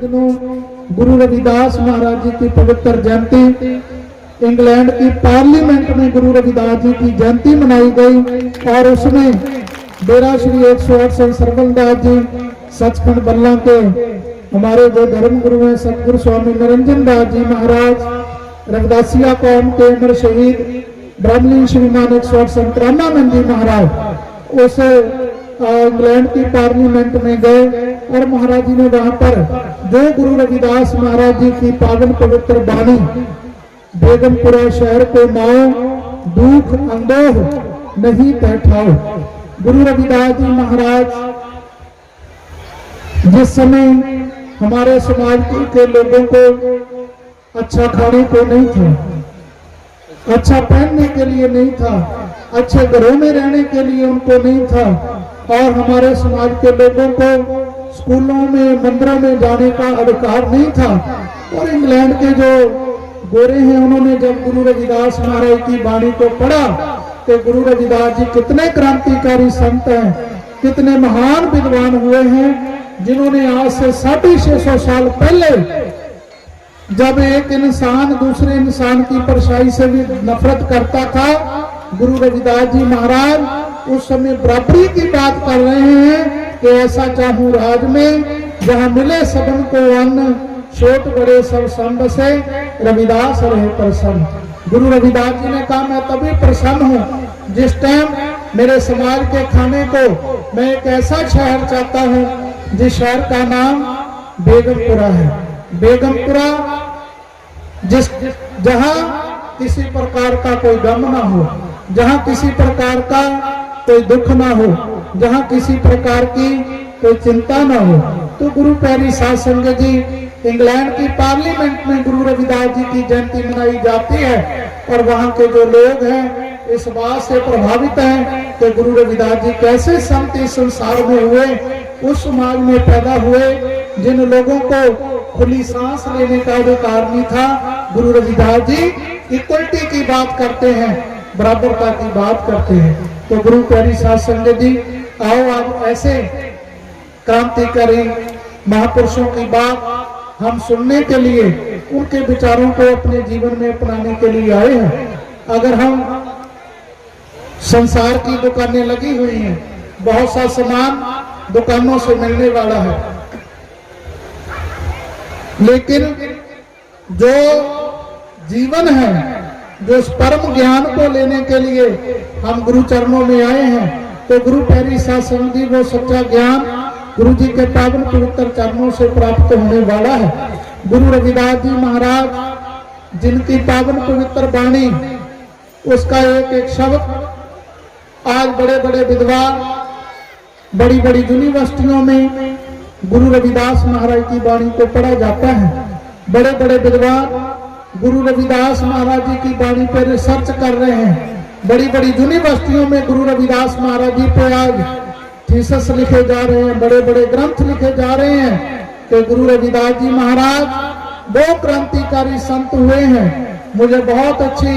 दिनों गुरु रविदास महाराज जी की पवित्र जयंती इंग्लैंड की पार्लियामेंट में गुरु रविदास जी की जयंती मनाई गई और उसमें डेरा श्री 108 संत सरवणदास जी सचखंड बल्ला के हमारे जो धर्म गुरु हैं सतगुरु स्वामी निरंजन दास जी महाराज, रविदासिया कौम के अमर शहीद ब्राह्मणी श्रीमान 108 संत रामानंद जी महाराज उस इंग्लैंड की पार्लियामेंट में गए और महाराज जी ने वहां पर जो गुरु रविदास महाराज जी की पावन पवित्र वाणी बेगमपुरा शहर को माओ दुख अंदोह नहीं बैठाओ, गुरु रविदास जी महाराज जिस समय हमारे समाज के लोगों को अच्छा खाने को नहीं था, अच्छा पहनने के लिए नहीं था, अच्छे घरों में रहने के लिए उनको नहीं था और हमारे समाज के लोगों को स्कूलों में मंदिरों में जाने का अधिकार नहीं था। और इंग्लैंड के जो गोरे हैं उन्होंने जब गुरु रविदास महाराज की वाणी को पढ़ा तो गुरु रविदास जी कितने क्रांतिकारी संत हैं, कितने महान विद्वान हुए हैं जिन्होंने आज से 650 साल पहले जब एक इंसान दूसरे इंसान की परछाई से भी नफरत करता था, गुरु रविदास जी महाराज उस समय बराबरी की बात कर रहे हैं कि ऐसा चाहूं राज में जहां मिले सबन को अन्न छोट बड़े सब संग से रविदास रहे प्रसन्न। गुरु रविदास जी ने कहा मैं तभी प्रसन्न हूँ जिस टाइम मेरे समाज के खाने को मैं एक ऐसा शहर चाहता हूँ जिस शहर का नाम बेगमपुरा है। बेगमपुरा जहां किसी प्रकार का कोई गम ना हो, जहां किसी प्रकार का कोई दुख ना हो, जहां किसी प्रकार की कोई चिंता ना हो। तो गुरु प्यारी साध संगत जी इंग्लैंड की पार्लियामेंट में गुरु रविदास जी की जयंती मनाई जाती है और वहां के जो लोग हैं इस बात से प्रभावित हैं कि गुरु रविदास जी कैसे संत इस संसार में हुए, उस समाज में पैदा हुए जिन लोगों को खुली सांस लेने का अधिकार नहीं था। गुरु रविदास जी इक्वलिटी की बात करते हैं, बराबरता की बात करते हैं। तो गुरु प्यारी साध संगत जी आओ आज ऐसे क्रांतिकारी महापुरुषों की बात हम सुनने के लिए उनके विचारों को अपने जीवन में अपनाने के लिए आए हैं। अगर हम संसार की दुकानें लगी हुई हैं, बहुत सा सामान दुकानों से मिलने वाला है, लेकिन जो जीवन है, जो इस परम ज्ञान को लेने के लिए हम गुरु चरणों में आए हैं, तो गुरु प्यारी साध संगत जी वो सच्चा ज्ञान गुरु जी के पावन पवित्र चरणों से प्राप्त होने वाला है। गुरु रविदास जी महाराज जिनकी पावन पवित्र वाणी उसका एक एक शब्द आज बड़े बड़े विद्वान बड़ी बड़ी यूनिवर्सिटियों में गुरु रविदास महाराज की वाणी को पढ़ा जाता है। बड़े बड़े विद्वान गुरु रविदास महाराज जी की वाणी पर रिसर्च कर रहे हैं। बड़ी बड़ी यूनिवर्सिटियों में गुरु रविदास महाराज जी पे आज थीसिस लिखे जा रहे हैं, बड़े बड़े ग्रंथ लिखे जा रहे हैं कि गुरु रविदास जी महाराज वो क्रांतिकारी संत हुए हैं। मुझे बहुत अच्छी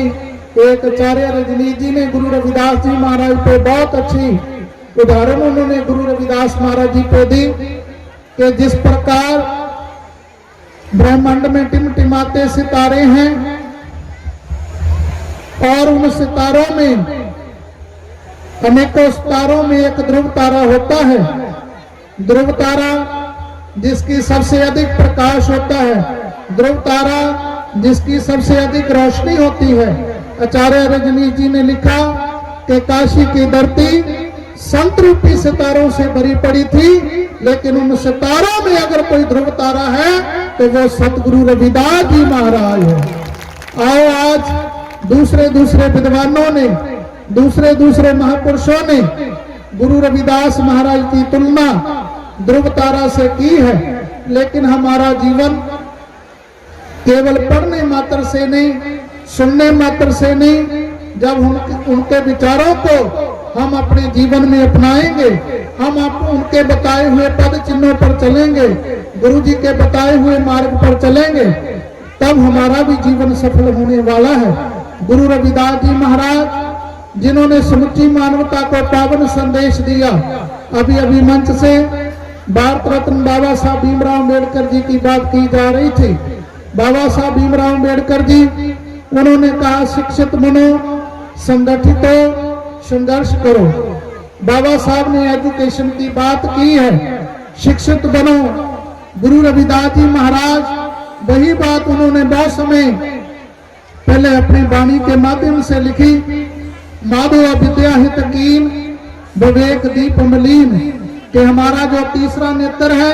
एक आचार्य रजनीश जी ने गुरु रविदास जी महाराज पे बहुत अच्छी उदाहरण उन्होंने गुरु रविदास महाराज जी पे दी कि जिस प्रकार ब्रह्मांड में टिमटिमाते सितारे हैं और उन सितारों में अनेकों सितारों में एक ध्रुव तारा होता है। ध्रुव तारा जिसकी सबसे अधिक प्रकाश होता है, ध्रुव तारा जिसकी सबसे अधिक रोशनी होती है। आचार्य रजनीश जी ने लिखा कि काशी की धरती संत रूपी सितारों से भरी पड़ी थी, लेकिन उन सितारों में अगर कोई ध्रुव तारा है तो वो सतगुरु रविदास जी महाराज है। आओ आज दूसरे दूसरे विद्वानों ने, दूसरे दूसरे महापुरुषों ने गुरु रविदास महाराज की तुलना ध्रुव तारा से की है, लेकिन हमारा जीवन केवल पढ़ने मात्र से नहीं, सुनने मात्र से नहीं, जब उनके विचारों को हम अपने जीवन में अपनाएंगे, हम उनके बताए हुए पद चिन्हों पर चलेंगे, गुरु जी के बताए हुए मार्ग पर चलेंगे, तब हमारा भी जीवन सफल होने वाला है। गुरु रविदास जी महाराज जिन्होंने समुची मानवता को पावन संदेश दिया, अभी अभी मंच से भारत रत्न बाबा साहब भीमराव अम्बेडकर जी की बात की जा रही थी। बाबा साहब भीमराव अम्बेडकर जी, उन्होंने कहा शिक्षित बनो, संगठित हो, संघर्ष करो। बाबा साहब ने एजुकेशन की बात की है, शिक्षित बनो। गुरु रविदास जी महाराज वही बात उन्होंने बहुत समय पहले अपनी वाणी के माध्यम से लिखी। माधव विद्या हित कीन, विवेक दीप मलीन, कि हमारा जो तीसरा नेत्र है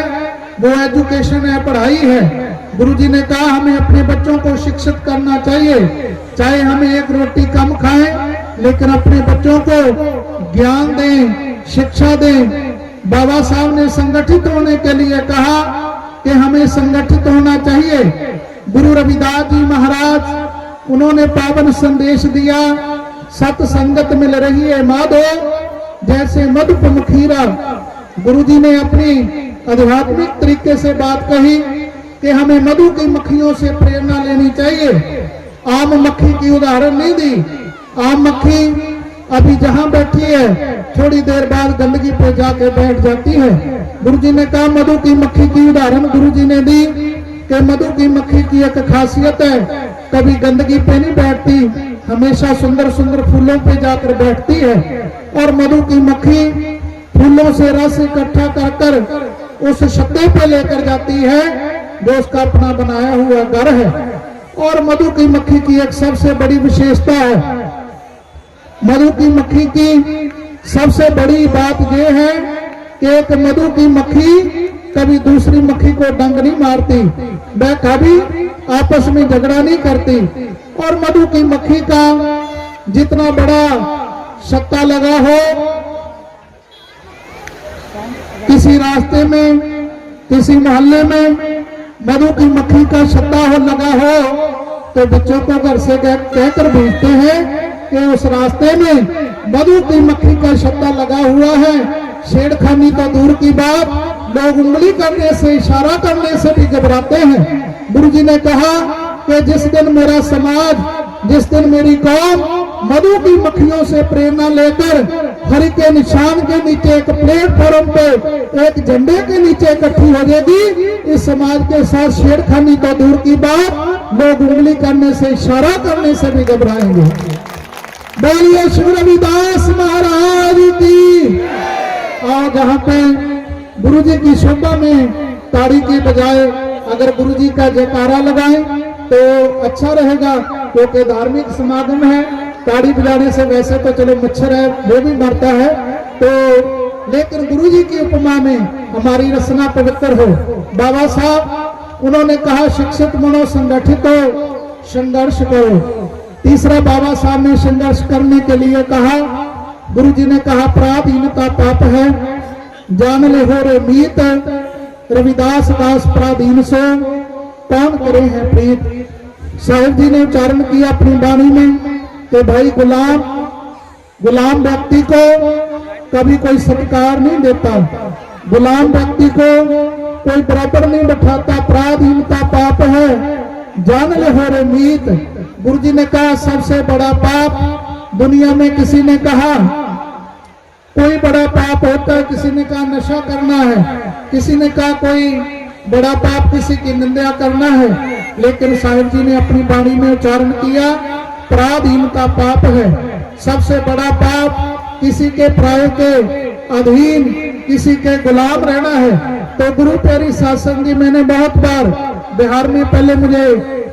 वो एजुकेशन है, पढ़ाई है। गुरुजी ने कहा हमें अपने बच्चों को शिक्षित करना चाहिए, चाहे हमें एक रोटी कम खाएं, लेकिन अपने बच्चों को ज्ञान दें, शिक्षा दें। बाबा साहब ने संगठित होने के लिए कहा कि हमें संगठित होना चाहिए। गुरु रविदास जी महाराज, उन्होंने पावन संदेश दिया, सत्संगत मिल रही है माधो जैसे मधुप मुखीरा। गुरुजी ने अपनी आध्यात्मिक तरीके से बात कही कि हमें मधु की मक्खियों से प्रेरणा लेनी चाहिए। आम मक्खी की उदाहरण नहीं दी। आम मक्खी अभी जहां बैठी है, थोड़ी देर बाद गंदगी पे जाके बैठ जाती है। गुरुजी ने कहा मधु की मक्खी की उदाहरण गुरुजी ने दी कि मधु की मक्खी की एक खासियत है, कभी गंदगी पे नहीं बैठती, हमेशा सुंदर सुंदर फूलों पे जाकर बैठती है। और मधु की मक्खी फूलों से रस इकट्ठा कर कर उस छत्ते पे लेकर जाती है जो उसका अपना बनाया हुआ घर है। और मधु की मक्खी की एक सबसे बड़ी विशेषता है, मधु की मक्खी की सबसे बड़ी बात यह है कि एक मधु की मक्खी कभी दूसरी मक्खी को डंक नहीं मारती, वह कभी आपस में झगड़ा नहीं करती। और मधु की मक्खी का जितना बड़ा छत्ता लगा हो, किसी रास्ते में, किसी मोहल्ले में मधु की मक्खी का छत्ता हो लगा हो, तो बच्चों को घर से कहकर भेजते हैं कि उस रास्ते में मधु की मक्खी का छत्ता लगा हुआ है। छेड़खानी तो दूर की बात, लोग उंगली करने से, इशारा करने से भी घबराते हैं। गुरुजी ने कहा कि जिस दिन मेरा समाज, जिस दिन मेरी कौम मधु की मक्खियों से प्रेरणा लेकर हरि के निशान के नीचे एक प्लेटफॉर्म पे, एक झंडे के नीचे इकट्ठी हो जाएगी, इस समाज के साथ छेड़खानी तो दूर की बात, लोग उंगली करने से, इशारा करने से भी घबराएंगे। बोलिए श्री रविदास महाराज की। और जहाँ पे गुरुजी की शोभा में ताड़ी की बजाय अगर गुरुजी का जयकारा लगाएं तो अच्छा रहेगा, क्योंकि धार्मिक समागम है। ताड़ी बजाने से वैसे तो चलो मच्छर है वो भी मरता है, तो लेकिन गुरुजी की उपमा में हमारी रचना पवित्र हो। बाबा साहब उन्होंने कहा शिक्षित बनो, संगठित हो, संघर्ष करो। तीसरा बाबा साहब ने संघर्ष करने के लिए कहा, गुरुजी ने कहा पराधीनता पाप है, जान ले हो रे मीत, रविदास दास पराधीन सो, कौन करे हैं प्रीत। साहिब जी ने उच्चारण किया अपनी वाणी में कि भाई गुलाम व्यक्ति को कभी कोई सत्कार नहीं देता, गुलाम व्यक्ति को कोई बराबर नहीं बैठाता, पराधीनता पाप है, जान ले हो रे मीत। गुरुजी ने कहा सबसे बड़ा पाप दुनिया में, किसी ने कहा कोई बड़ा पाप होता है, किसी ने कहा नशा करना है, किसी ने कहा कोई बड़ा पाप किसी की निंदा करना है, लेकिन साहिब जी ने अपनी वाणी में उच्चारण किया पराधीनता पाप है। सबसे बड़ा पाप किसी के प्राय के अधीन, किसी के गुलाम रहना है। तो गुरु प्यारी सत्संग जी, मैंने बहुत बार बिहार में, पहले मुझे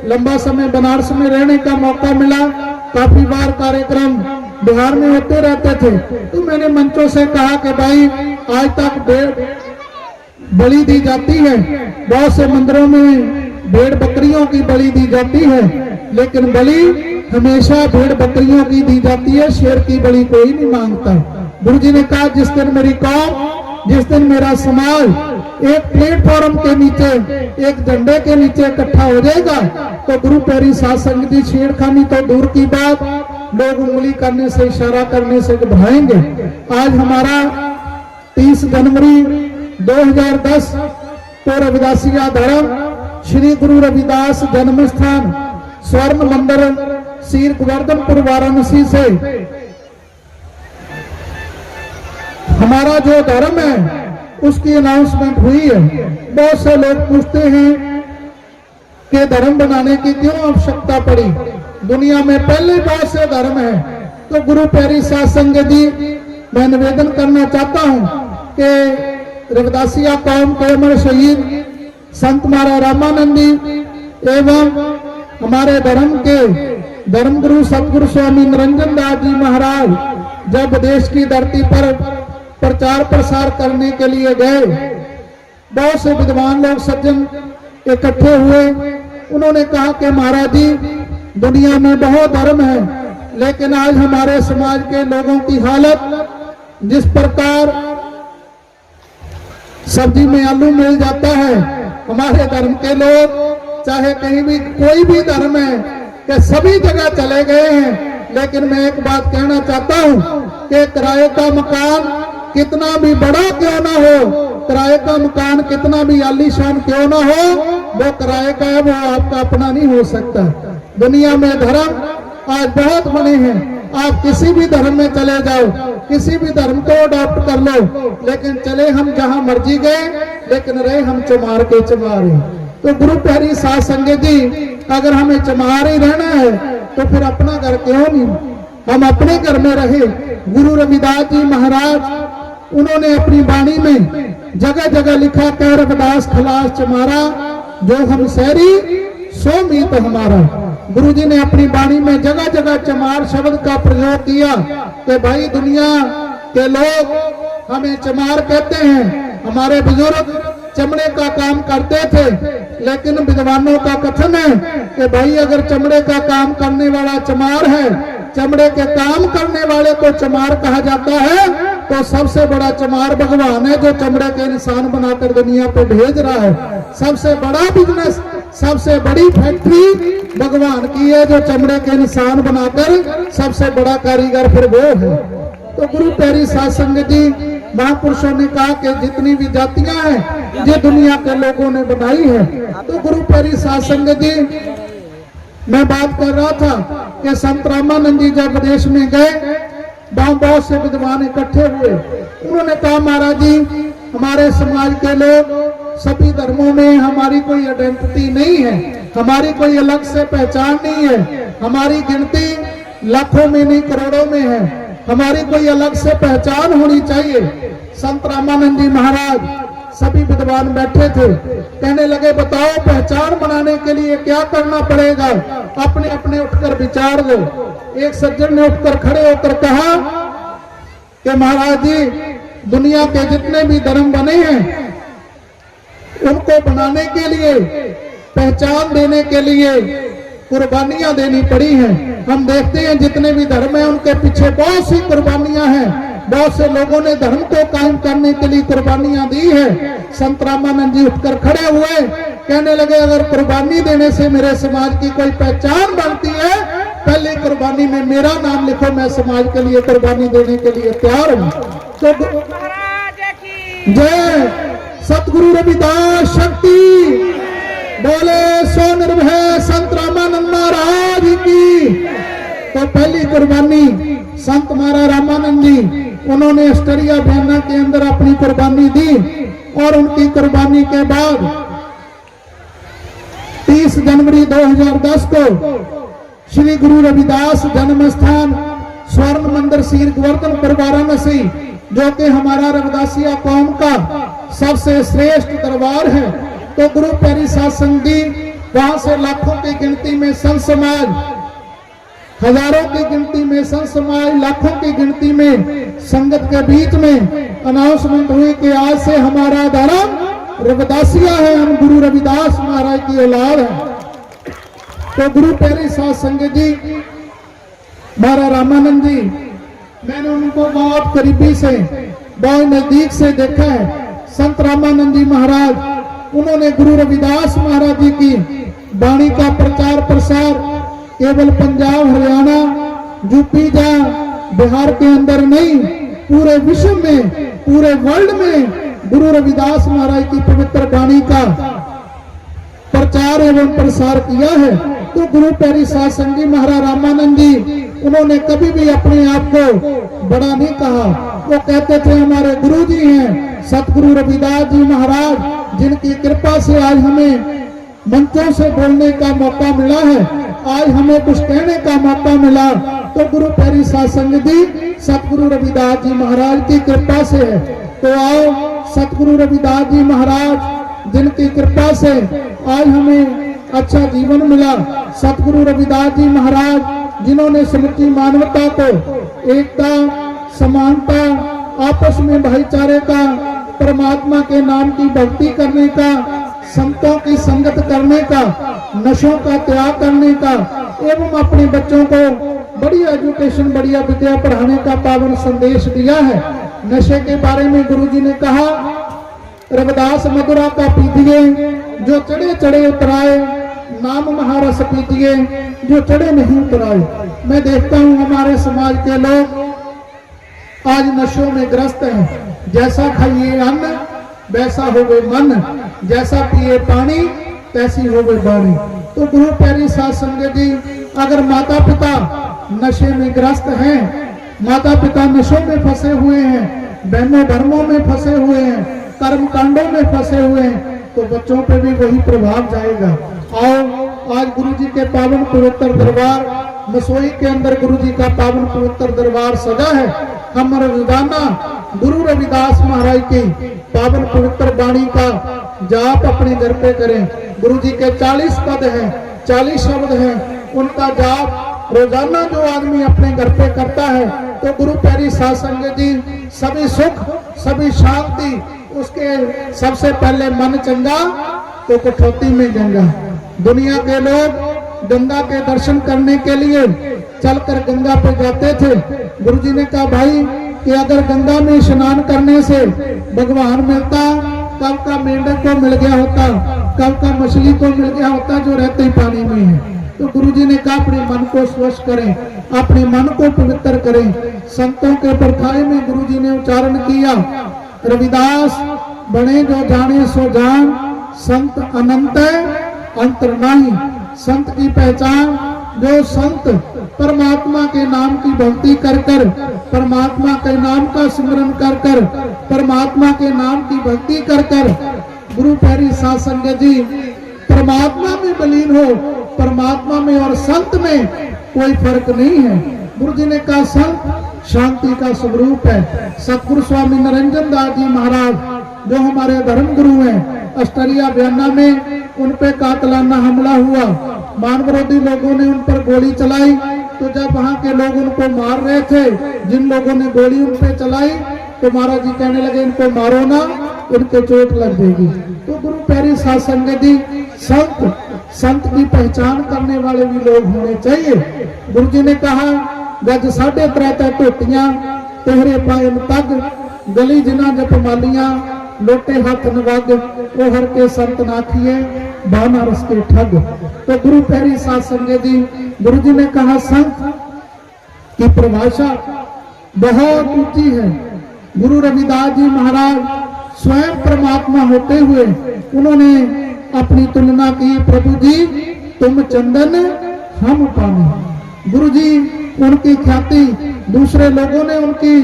लंबा समय बनारस में रहने का मौका मिला, काफी बार कार्यक्रम बिहार में होते रहते थे, तो मैंने मंचों से कहा कि भाई आज तक बलि दी जाती है, बहुत से मंदिरों में भेड़ बकरियों की बलि दी जाती है, लेकिन बलि हमेशा भेड़ बकरियों की दी जाती है, शेर की बलि कोई नहीं मांगता। गुरुजी ने कहा जिस दिन मेरी कौम, जिस दिन मेरा समाज एक प्लेटफॉर्म के नीचे, एक झंडे के नीचे इकट्ठा हो जाएगा, तो गुरु प्यारी सत्संग जी छेड़खानी तो दूर की बात, लोग उंगली करने से, इशारा करने से घबराएंगे। आज हमारा 30 जनवरी 2010 तो रविदासिया धर्म श्री गुरु रविदास जन्म स्थान स्वर्ण मंदिर श्री गोवर्धनपुर वाराणसी से हमारा जो धर्म है उसकी अनाउंसमेंट हुई है। बहुत से लोग पूछते हैं कि धर्म बनाने की क्यों आवश्यकता पड़ी, दुनिया में पहले बहुत से धर्म है। तो गुरु प्यारी साध संगत जी, मैं निवेदन करना चाहता हूं कि रविदासिया कौम के अमर शहीद संत महाराज रामानंद जी एवं हमारे धर्म के धर्मगुरु सतगुरु स्वामी निरंजन दास जी महाराज जब देश की धरती पर प्रचार प्रसार करने के लिए गए, बहुत से विद्वान लोग सज्जन इकट्ठे हुए। उन्होंने कहा कि महाराज जी, दुनिया में बहुत धर्म है, लेकिन आज हमारे समाज के लोगों की हालत, जिस प्रकार सब्जी में आलू मिल जाता है, हमारे धर्म के लोग चाहे कहीं भी कोई भी धर्म है कि सभी जगह चले गए हैं। लेकिन मैं एक बात कहना चाहता हूं कि किराए का मकान कितना भी बड़ा क्यों ना हो, किराए का मकान कितना भी आलीशान क्यों ना हो, वो किराए का है, वो आपका अपना नहीं हो सकता। दुनिया में धर्म आज बहुत बने हैं, आप किसी भी धर्म में चले जाओ, किसी भी धर्म को अडॉप्ट कर लो, लेकिन चले हम जहां मर्जी गए, लेकिन रहे हम चमार के चमार हैं। तो गुरु प्यारी साध संगत जी, अगर हमें चमार ही रहना है तो फिर अपना घर क्यों नहीं, हम अपने घर में रहे। गुरु रविदास जी महाराज, उन्होंने अपनी वाणी में जगह जगह लिखा कि रविदास खलास चमारा, जो हम शहरी सो मीत हमारा। गुरु जी ने अपनी वाणी में जगह जगह चमार शब्द का प्रयोग किया कि भाई दुनिया के लोग हमें चमार कहते हैं। हमारे बुजुर्ग चमड़े का काम करते थे, लेकिन विद्वानों का कथन है कि भाई अगर चमड़े का काम करने वाला चमार है, चमड़े के काम करने वाले को चमार कहा जाता है, तो सबसे बड़ा चमार भगवान है, जो चमड़े के इंसान बनाकर दुनिया पे भेज रहा है। सबसे बड़ा बिजनेस, सबसे बड़ी फैक्ट्री भगवान की है, जो चमड़े के इंसान बनाकर सबसे बड़ा कारीगर फिर वो है। तो गुरु प्यारी साध संगत जी, महापुरुषों ने कहा कि जितनी भी जातियां हैं ये दुनिया के लोगों ने बनाई है। तो गुरु प्यारी साध संगत जी, मैं बात कर रहा था कि संत रामानंद जी जब विदेश में गए, बहुत से विद्वान इकट्ठे हुए। उन्होंने कहा महाराज जी, हमारे समाज के लोग सभी धर्मों में हमारी कोई आइडेंटिटी नहीं है, हमारी कोई अलग से पहचान नहीं है, हमारी गिनती लाखों में नहीं करोड़ों में है, हमारी कोई अलग से पहचान होनी चाहिए। संत रामानंद जी महाराज, सभी विद्वान बैठे थे, कहने लगे बताओ पहचान बनाने के लिए क्या करना पड़ेगा, अपने अपने उठकर विचार दो। एक सज्जन ने उठकर खड़े होकर कहा कि महाराज जी, दुनिया के जितने भी धर्म बने हैं उनको बनाने के लिए, पहचान देने के लिए कुर्बानियां देनी पड़ी हैं। हम देखते हैं जितने भी धर्म हैं उनके पीछे बहुत सी कुर्बानियां हैं, बहुत से लोगों ने धर्म को कायम करने के लिए कुर्बानियां दी है। संत रामानंद जी उठकर खड़े हुए, कहने लगे अगर कुर्बानी देने से मेरे समाज की कोई पहचान बनती है, पहले कुर्बानी में मेरा नाम लिखो, मैं समाज के लिए कुर्बानी देने के लिए तैयार हूँ। तो जय सतगुरु रविदास शक्ति, बोले सो निर्भय संत रामानंद महाराज की। तो पहली कुर्बानी संत महाराज रामानंद जी, उन्होंने अस्टरिया बयाना के अंदर अपनी कुर्बानी दी, और उनकी कुर्बानी के बाद 30 जनवरी 2010 को श्री गुरु रविदास जन्म स्थान स्वर्ण मंदिर श्री गोवर्धनपुर वाराणसी, जो कि हमारा रविदासिया कौम का सबसे श्रेष्ठ दरबार है, तो गुरु प्यारी साध संगत जी, वहां से लाखों की गिनती में संत समाज, हजारों की गिनती में संत समाज, लाखों की गिनती में संगत के बीच में अनाउंसमेंट हुई कि आज से हमारा धर्म रविदासिया है, हम गुरु रविदास महाराज की औलाद है। तो गुरु प्यारी साध संगत जी, महाराज रामानंद जी, मैंने उनको बहुत करीबी से, बहुत नजदीक से देखा है। संत रामानंद जी महाराज, उन्होंने गुरु रविदास महाराज जी की वाणी का प्रचार प्रसार केवल पंजाब, हरियाणा, यूपी या बिहार के अंदर नहीं, पूरे विश्व में, पूरे वर्ल्ड में गुरु रविदास महाराज की पवित्र वाणी का प्रचार एवं प्रसार किया है। तो गुरु प्यारी साध संगत जी, महाराज रामानंद जी उन्होंने कभी भी अपने आप को बड़ा नहीं कहा। वो कहते थे हमारे गुरु जी हैं सतगुरु रविदास जी महाराज, जिनकी कृपा से आज हमें मंचों से बोलने का मौका मिला है, आज हमें कुछ कहने का मौका मिला, तो गुरु प्यारी साध संगत जी सतगुरु रविदास जी महाराज की कृपा से है। तो आओ सतगुरु रविदास जी महाराज जिनकी कृपा से आज हमें अच्छा जीवन मिला, सतगुरु रविदास जी महाराज जिन्होंने समूची मानवता को एकता, समानता, आपस में भाईचारे का, परमात्मा के नाम की भक्ति करने का, संतों की संगत करने का, नशों का त्याग करने का एवं अपने बच्चों को बढ़िया एजुकेशन, बढ़िया विद्या पढ़ाने का पावन संदेश दिया है। नशे के बारे में गुरुजी ने कहा, रविदास मधुरा का पीजिए जो चढ़े चढ़े उतराए, नाम महारस पीजिए जो चढ़े नहीं उतराए। मैं देखता हूँ हमारे समाज के लोग आज नशों में ग्रस्त हैं। जैसा खाइए अन्न वैसा हो गए मन, जैसा पिए पानी तैसी हो गए बाणी। तो गुरु प्यारी साध संगत जी, अगर माता पिता नशे में ग्रस्त हैं, माता पिता नशों में फंसे हुए हैं, बहनों धर्मों में फंसे हुए हैं, कर्म कांडों में फंसे हुए हैं, तो बच्चों पे भी वही प्रभाव जाएगा। आओ आज गुरु जी के पावन पवित्र दरबार मसोई के अंदर गुरु जी का पावन पवित्र दरबार सजा है। हम रोजाना गुरु रविदास महाराज की पावन पवित्र वाणी का जाप अपने घर पे करें। गुरु जी के 40 पद हैं, 40 शब्द हैं, उनका जाप रोजाना जो आदमी अपने घर पे करता है तो गुरु प्यारी साध संगत जी सभी सुख, सभी शांति, उसके सबसे पहले मन चंगा तो कठौती में गंगा। दुनिया के लोग गंगा के दर्शन करने के लिए चलकर गंगा पे जाते थे। गुरुजी ने कहा भाई कि अगर गंगा में स्नान करने से भगवान मिलता, कब का मेंढक को मिल गया होता, कब का मछली को मिल गया होता जो रहते ही पानी में है। तो गुरुजी ने कहा अपने मन को स्वच्छ करें, अपने मन को पवित्र करें। संतों के परखाए में गुरुजी ने उच्चारण किया, रविदास बने जो जाने सो जान, संत अनंत अंतर नाही। संत की पहचान जो संत परमात्मा के नाम की भक्ति कर कर, परमात्मा के नाम का सिमरन कर कर, परमात्मा के नाम की भक्ति कर कर, गुरु प्यारी साध संगत जी परमात्मा में विलीन हो। परमात्मा में और संत में कोई फर्क नहीं है। गुरु जी ने कहा संत शांति का स्वरूप है। सतगुरु स्वामी निरंजन दास जी महाराज जो हमारे धर्म गुरु हैं, ऑस्ट्रेलिया बयाना में उन पे कातलाना हमला हुआ, मानवरोधी लोगों ने उन पर गोली चलाई। तो जब वहां के लोग उनको मार रहे थे, जिन लोगों ने गोली उन पे चलाई, तो महाराज जी कहने लगे इनको मारो ना, इनके चोट लग जाएगी। तो गुरु प्यारी साध संगत जी संत की पहचान करने वाले भी लोग होने चाहिए। गुरु जी ने कहा गज 3.5 टोटियां तेहरे पायन तग, गली जिना जप मालियां लोटे हाथ नवग, ओ हर के संत नाखिए बाना रस के ठग। तो गुरु प्यारी साध संगत जी गुरु जी ने कहा संत की परिभाषा बहुत ऊंची है। गुरु रविदास जी महाराज स्वयं परमात्मा होते हुए उन्होंने अपनी तुलना की, प्रभु जी तुम चंदन हम पानी। गुरु जी उनकी ख्याति दूसरे लोगों ने उनकी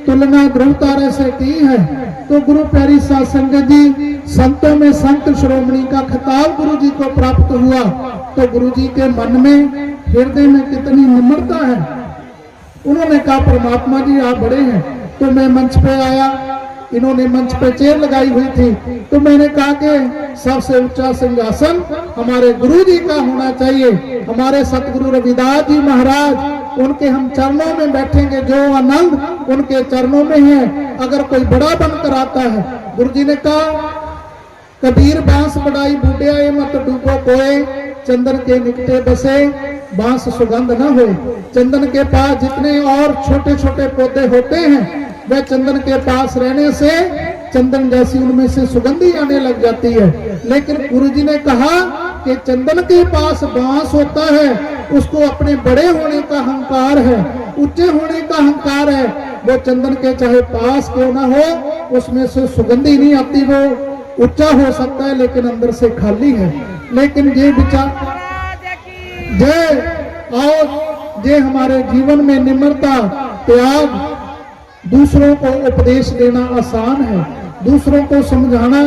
तुलना ध्रुव तारे से की है। तो गुरु प्यारी साध संगत जी संतों में संत श्रोमणी का खिताब गुरु जी को प्राप्त हुआ। तो गुरु जी के मन में, हृदय में कितनी निम्रता है। उन्होंने कहा परमात्मा जी आप बड़े हैं। तो मैं मंच पे आया, इन्होंने मंच पे चेयर लगाई हुई थी, तो मैंने कहा कि सबसे ऊंचा सिंहासन हमारे गुरु जी का होना चाहिए। हमारे सतगुरु रविदास जी महाराज, उनके हम चरणों में बैठेंगे, जो आनंद उनके चरणों में है। अगर कोई बड़ा बनकर आता है, गुरु जी ने कहा कबीर बांस बढ़ाई बूढ़े मत डूबो कोए, चंदन के निकटे बसे बांस सुगंध न हो। चंदन के पास जितने और छोटे छोटे पौधे होते हैं, वह चंदन के पास रहने से चंदन जैसी उनमें से सुगंधी आने लग जाती है। लेकिन गुरु जी ने कहा कि चंदन के पास बांस होता है, उसको अपने बड़े होने का अहंकार है, ऊंचे होने का अहंकार है। वो चंदन के चाहे पास क्यों ना हो, उसमें से सुगंधी नहीं आती। वो ऊंचा हो सकता है लेकिन अंदर से खाली है। लेकिन ये विचार जय आओ जे हमारे जीवन में निम्रता, त्याग, दूसरों को उपदेश देना आसान है, दूसरों को समझाना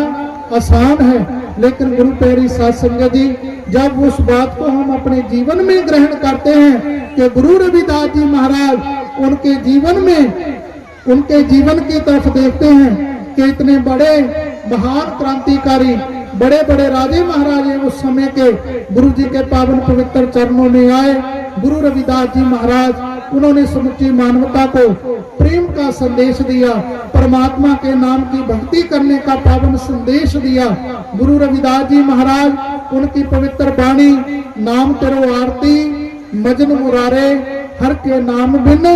आसान है, लेकिन गुरु प्यारी साध संगत जी, जब उस बात को हम अपने जीवन में ग्रहण करते हैं कि गुरु रविदास जी महाराज उनके जीवन में, उनके जीवन की तरफ देखते हैं कि इतने बड़े महान क्रांतिकारी, बड़े बड़े राजे महाराजे उस समय के गुरु जी के पावन पवित्र चरणों में आए। गुरु रविदास जी महाराज उन्होंने समुची मानवता को प्रेम का संदेश दिया, परमात्मा के नाम की भक्ति करने का पावन संदेश दिया। गुरु रविदास जी महाराज उनकी पवित्र वाणी, नाम तेरो आरती मजन मुरारे, हर के नाम बिन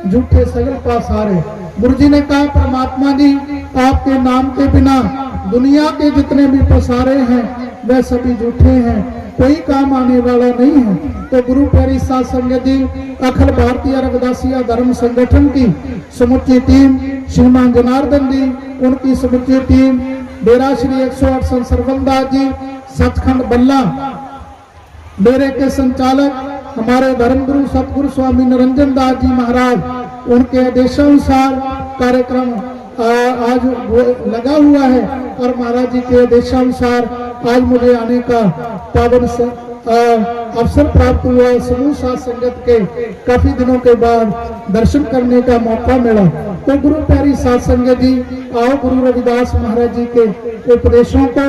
झूठे सगल पासारे। गुरु जी ने कहा, परमात्मा जी आपके नाम के बिना दुनिया के जितने भी पसारे हैं वह सभी झूठे हैं, कोई काम आने वाला नहीं है। तो गुरु प्यारी साध संगत जी, अखिल भारतीय रविदासिया धर्म संगठन की समुची टीम, श्रीमान जनार्दन जी, उनकी समुची टीम, डेरा श्री 108 संत सरवनदास जी, सचखंड बल्ला, डेरे के संचालक हमारे धर्मगुरु सतगुरु स्वामी निरंजन दास जी महाराज, उनके आदेशानुसार कार्यक्रम आज लगा हुआ है और महाराज जी के आदेशानुसार आज मुझे आने का पावन अवसर प्राप्त हुआ। समूह साध संगत के काफी दिनों के बाद दर्शन करने का मौका मिला। तो गुरु प्यारी साध संगत जी, आओ गुरु रविदास महाराज जी के उपदेशों को,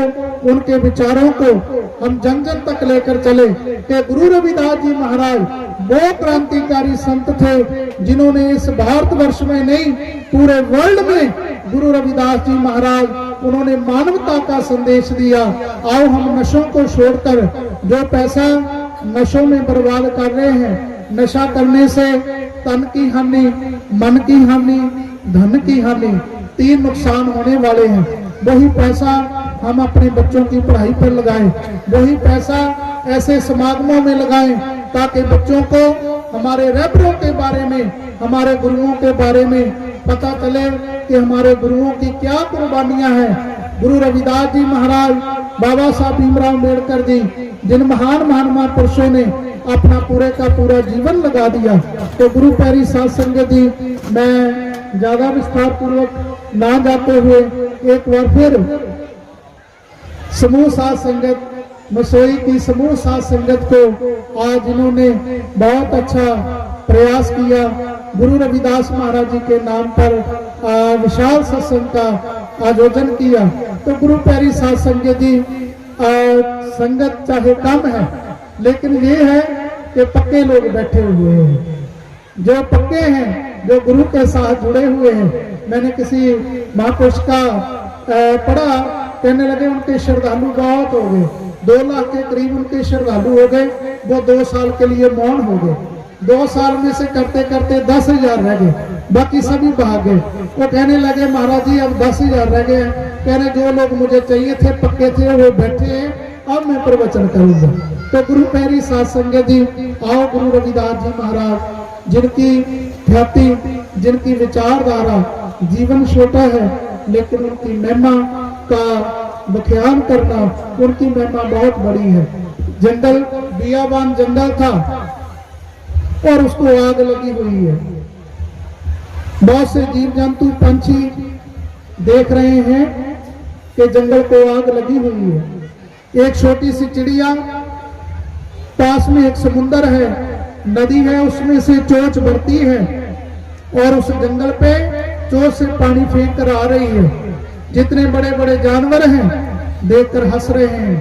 उनके विचारों को हम जन जन तक लेकर चले कि गुरु रविदास जी महाराज वो क्रांतिकारी संत थे जिन्होंने इस भारतवर्ष में नहीं पूरे वर्ल्ड में गुरु रविदास जी महाराज उन्होंने मानवता का संदेश दिया। आओ हम नशों को छोड़कर, जो पैसा नशों में बर्बाद कर रहे हैं, नशा करने से तन की हानि, मन की हानि, धन की हानि, 3 नुकसान होने वाले हैं। वही पैसा हम अपने बच्चों की पढ़ाई पर लगाएं, वही पैसा ऐसे समागमों में लगाएं ताकि बच्चों को हमारे रहबरों के बारे में, हमारे गुरुओं के बारे में पता चले कि हमारे गुरुओं की क्या कुर्बानियां हैं। गुरु रविदास जी महाराज, बाबा साहब भीमराव अम्बेडकर जी, जिन महान महापुरुषों ने अपना पूरे का पूरा जीवन लगा दिया। तो गुरु प्यारी साध संगत जी, मैं ज्यादा विस्तार पूर्वक ना जाते हुए एक बार फिर समूह साध संगत, मसोई की समूह साध संगत को आज इन्होंने बहुत अच्छा प्रयास किया। गुरु रविदास महाराज जी के नाम पर विशाल सत्संग का आयोजन किया। तो गुरु प्यारी साध संगत जी, संगत चाहे कम है लेकिन ये है कि पक्के लोग बैठे हुए हैं, जो पक्के हैं, जो गुरु के साथ जुड़े हुए हैं। मैंने किसी महापुरुष का पढ़ा, कहने लगे उनके श्रद्धालु बहुत हो गए, 2 लाख के करीब उनके श्रद्धालु हो गए। वो 2 साल के लिए मौन हो गए, 2 साल में से करते करते 10,000 रह गए, बाकी सभी भाग गए। वो कहने लगे महाराज जी अब 10,000 रह गए। कहने जो लोग मुझे चाहिए थे, पक्के थे, वो बैठे हैं, अब मैं प्रवचन करूंगा। तो गुरु प्यारी साध संगत जी, आओ गुरु रविदास जी महाराज, जिनकी ख्याति, जिनकी विचारधारा, जीवन छोटा है लेकिन उनकी महिमा का बख्यान करना, उनकी महिमा बहुत बड़ी है। जंगल, बियाबान जंगल था और उसको आग लगी हुई है। बहुत से जीव जंतु, पंछी देख रहे हैं कि जंगल को आग लगी हुई है। एक छोटी सी चिड़िया, पास में एक समुंदर है, नदी है, उसमें से चोंच बढ़ती है और उस जंगल पे चोंच से पानी फेंक कर आ रही है। जितने बड़े बड़े जानवर हैं देखकर हंस रहे हैं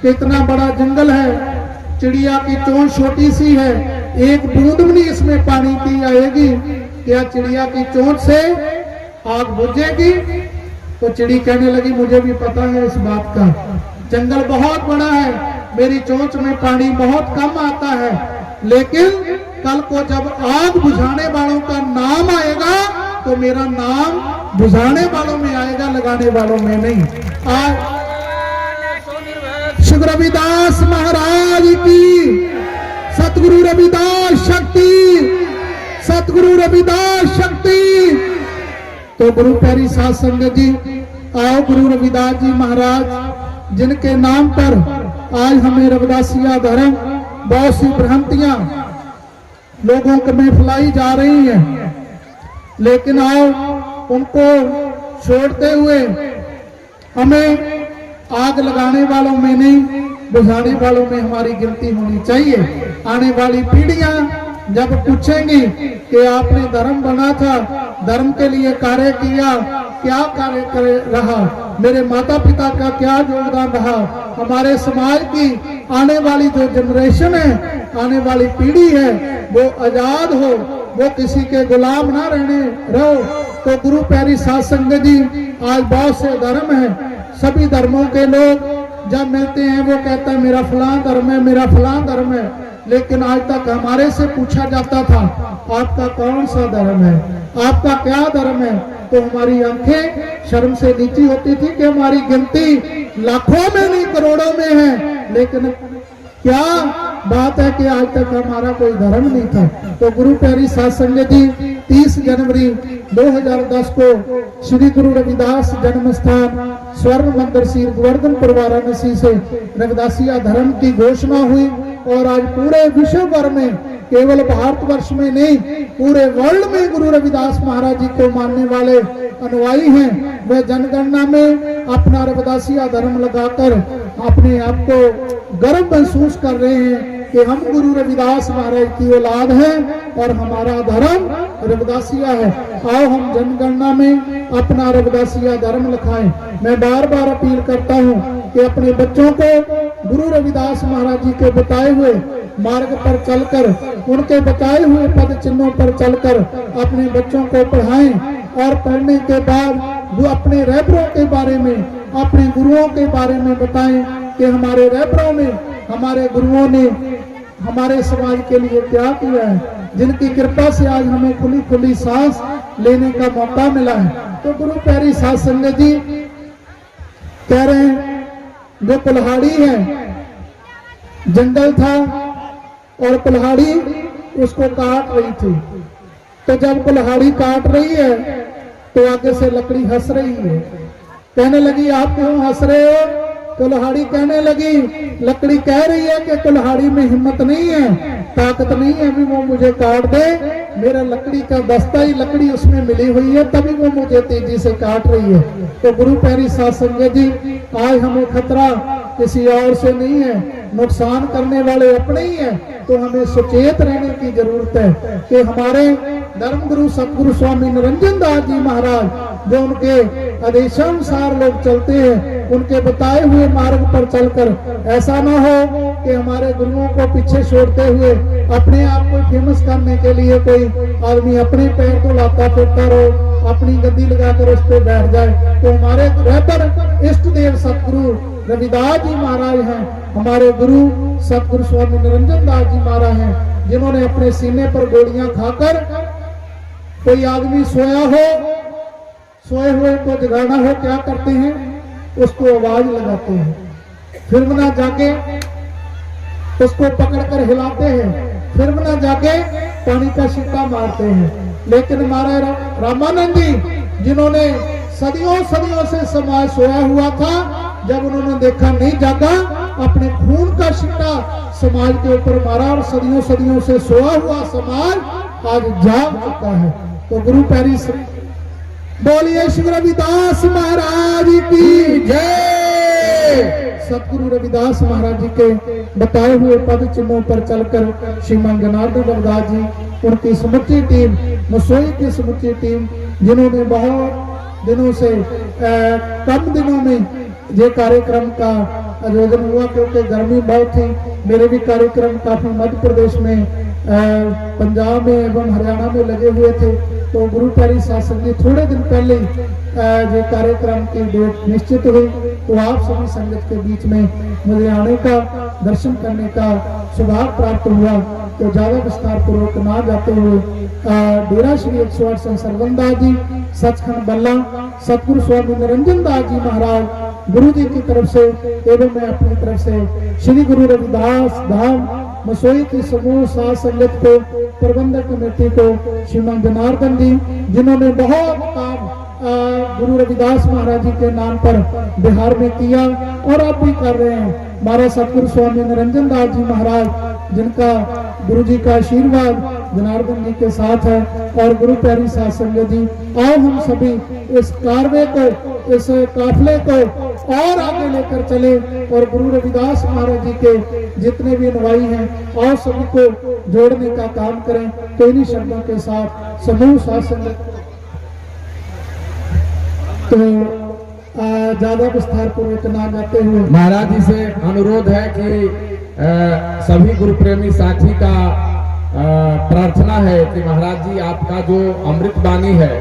कि इतना बड़ा जंगल है, चिड़िया की चोंच छोटी सी है, एक बूंद भी नहीं इसमें पानी की आएगी, क्या चिड़िया की चोंच से आग बुझेगी? तो चिड़ी कहने लगी मुझे भी पता है इस बात का, जंगल बहुत बड़ा है, मेरी चोंच में पानी बहुत कम आता है, लेकिन कल को जब आग बुझाने वालों का नाम आएगा तो मेरा नाम बुझाने वालों में आएगा, लगाने वालों में नहीं। आज श्री रविदास महाराज की, सतगुरु रविदास शक्ति, सतगुरु रविदास शक्ति। तो गुरु प्यारी साध संगत जी, आओ गुरु रविदास जी महाराज, जिनके नाम पर आज हमें रविदासिया धर्म, बहुत सी भ्रांतियां लोगों को में फैलाई जा रही है, लेकिन आओ उनको छोड़ते हुए हमें आग लगाने वालों में नहीं, बुझाने वालों में हमारी गिनती होनी चाहिए। आने वाली पीढ़ियां जब पूछेंगी कि आपने धर्म बना था, धर्म के लिए कार्य किया, क्या कार्य कर रहा, मेरे माता पिता का क्या योगदान रहा, हमारे समाज की आने वाली जो जनरेशन है, आने वाली पीढ़ी है, वो आजाद हो, वो किसी के गुलाम ना रहो। तो गुरु प्यारी साध संगत जी, आज बहुत से धर्म है, सभी धर्मों के लोग जब मिलते हैं वो कहता है मेरा फलां धर्म है, मेरा फलां धर्म है, लेकिन आज तक हमारे से पूछा जाता था आपका कौन सा धर्म है, आपका क्या धर्म है, तो हमारी आंखें शर्म से नीची होती थी कि हमारी गिनती लाखों में नहीं करोड़ों में है, लेकिन क्या बात है कि आज तक हमारा कोई धर्म नहीं था। तो गुरु प्यारी साध संगत जी, 30 जनवरी 2010 को श्री गुरु रविदास जन्म स्थान स्वर्ण मंदिर श्री गोवर्धनपुर वाराणसी से रविदासिया धर्म की घोषणा हुई, और आज पूरे विश्व भर में, केवल भारतवर्ष में नहीं, पूरे वर्ल्ड में गुरु रविदास महाराज जी को मानने वाले अनुयायी हैं, वे जनगणना में अपना रविदासिया धर्म लगाकर अपने आप को गर्व महसूस कर रहे हैं कि हम गुरु रविदास महाराज की औलाद हैं और हमारा धर्म रविदासिया है। आओ हम जनगणना में अपना रविदासिया धर्म लिखाएं। मैं बार बार अपील करता हूं कि अपने बच्चों को गुरु रविदास महाराज जी के बताए हुए मार्ग पर चलकर, उनके बताए हुए पद चिन्हों पर चलकर अपने बच्चों को पढ़ाएं, और पढ़ने के बाद वो अपने रहबरों के बारे में, अपने गुरुओं के बारे में बताएं कि हमारे रहबरों में, हमारे गुरुओं ने हमारे समाज के लिए क्या किया है, जिनकी कृपा से आज हमें खुली खुली सांस लेने का मौका मिला है। तो गुरु प्यारी साध संगत जी कह रहे हैं, जो कुल्हाड़ी है, जंगल था और कुल्हाड़ी उसको काट रही थी, तो जब कुल्हाड़ी काट रही है तो आगे से लकड़ी हंस रही है, कहने लगी आप क्यों हंस रहे हो? कुल्हाड़ी कहने लगी, लकड़ी कह रही है कि कुल्हाड़ी में हिम्मत नहीं है, ताकत नहीं है भी वो मुझे काट दे, मेरा लकड़ी का दस्ता ही लकड़ी उसमें मिली हुई है, तभी वो मुझे तेजी से काट रही है। तो गुरु प्यारी साध संगत जी, आज हमें खतरा किसी और से नहीं है, नुकसान करने वाले अपने ही हैं, तो हमें सचेत रहने की जरूरत है कि हमारे धर्म गुरु सतगुरु स्वामी निरंजन दास जी महाराज, जो उनके आदेशानुसार लोग चलते हैं, उनके बताए हुए मार्ग पर चलकर ऐसा ना हो कि हमारे गुरुओं को पीछे छोड़ते हुए अपने आप को फेमस करने के लिए कोई आदमी अपने पैर को लाता फिरता रहो, अपनी गद्दी लगाकर उस पर बैठ जाए। तो हमारे रहबर इष्ट देव सतगुरु रविदास जी महाराज हैं, हमारे गुरु सतगुरु स्वामी निरंजन दास जी महाराज हैं, जिन्होंने अपने सीने पर गोलियां खाकर, कोई आदमी सोया हो, सोए हुए को जगाना हो, क्या करते हैं? उसको आवाज लगाते हैं, फिर वो ना जाके उसको पकड़कर हिलाते हैं, फिर वो ना जाके पानी का छींटा मारते हैं। लेकिन हमारे रामानंद जी, जिन्होंने सदियों सदियों से समाज सोया हुआ था, जब उन्होंने देखा नहीं जागा, अपने खून का छींटा समाज के ऊपर मारा, और सदियों सदियों से सोया हुआ समाज आज जाग चुका है। तो गुरु प्यारी बोलिए श्री रविदास महाराज की जय। सतगुरु रविदास महाराज जी के बताए हुए पद चिन्हों पर चलकर श्रीमान जनार्दन रविदास जी, उनकी समूची टीम, मसोई की समूची टीम, जिन्होंने बहुत दिनों से कम दिनों में ये कार्यक्रम का आयोजन हुआ, क्योंकि गर्मी बहुत थी। मेरे भी कार्यक्रम काफी मध्य प्रदेश में, पंजाब में एवं हरियाणा में लगे हुए थे। तो गुरु प्यारी साध संगत जी, थोड़े दिन पहले जो कार्यक्रम की डेट निश्चित हुई, तो आप सभी संगत के बीच में मुझे आने का, दर्शन करने का सौभाग्य प्राप्त हुआ। तो ज्यादा विस्तार पूर्वक ना जाते हुए डेरा श्री 108 संसर्गन दास जी, सचखंड बल्ला, सतगुरु स्वामी निरंजन दास जी महाराज गुरु जी की तरफ से एवं मैं अपनी तरफ से श्री गुरु रविदास धाम मसोई की समूह साध संगत को, प्रबंधक कमेटी को, श्रीमान जनार्दन जी, जिन्होंने बहुत काम गुरु रविदास महाराज जी के नाम पर बिहार में किया और अब भी कर रहे हैं। हमारे सतगुरु स्वामी निरंजन दास जी महाराज, जिनका गुरु जी का आशीर्वाद जनार्दन जी के साथ है और गुरु प्यारी साध संगत जी, आओ हम सभी इस कारवे को, इस काफले को और आगे लेकर चले और गुरु रविदास महाराज जी के जितने भी अनुयायी हैं और सभी को जोड़ने का काम करें। तो इन्हीं शब्दों के साथ समूह साध संगत तो ज्यादा विस्तार पूर्वक ना जाते हुए महाराज जी से अनुरोध है कि सभी गुरु प्रेमी साथी का प्रार्थना है कि महाराज जी आपका जो अमृत वाणी है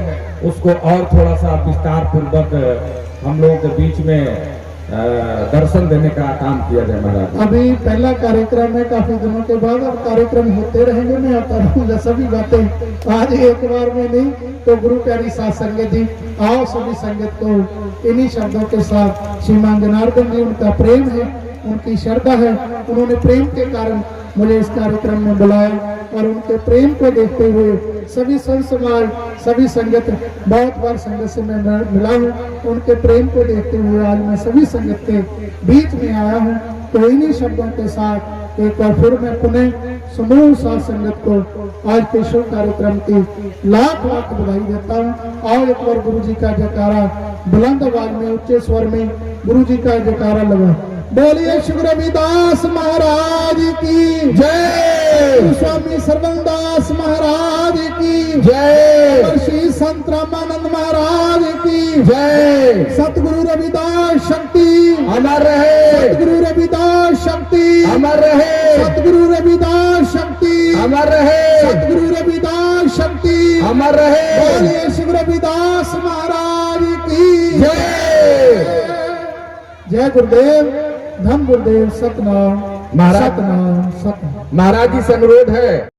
उसको और थोड़ा सा विस्तार पूर्वक हम लोगों के बीच में दर्शन देने का काम किया जाए। महाराज अभी पहला कार्यक्रम है काफी दिनों के बाद, अब कार्यक्रम होते रहेंगे, मैं आता रहूंगा सभी बातें आज एक बार में नहीं। तो गुरु प्यारी साध संगत जी, आओ सभी संगत को इन्हीं शब्दों के साथ श्रीमान जनार्दन जी, उनका प्रेम है, उनकी श्रद्धा है, उन्होंने प्रेम के कारण मुझे इस कार्यक्रम में बुलाया और उनके प्रेम को देखते हुए सभी संत समाज, सभी संगत, बहुत बार संगत से मैं मिला हूँ, उनके प्रेम को देखते हुए आज मैं सभी संगत के बीच में आया हूँ। तो इन्हीं शब्दों के साथ एक बार फिर मैं पुनः समूह साध संगत को आज के शुभ कार्यक्रम की लाख लाख बधाई देता हूँ। और एक बार गुरु जी का जयकारा बुलंद आवाज में, उच्च स्वर में गुरु जी का जयकारा लगा। बोलिए श्री रविदास महाराज की जय, स्वामी सर्वदास महाराज की जय, श्री संत रामानंद महाराज की जय। सतगुरु रविदास शक्ति अमर रहे, सतगुरु रविदास शक्ति अमर रहे, सतगुरु रविदास शक्ति अमर रहे, सतगुरु रविदास शक्ति अमर रहे। बोलिए श्री रविदास महाराज की जय। जय गुरुदेव, धन गुरुदेव, सतनाम महाराज सतनाम सतनाम। महाराज जी से अनुरोध है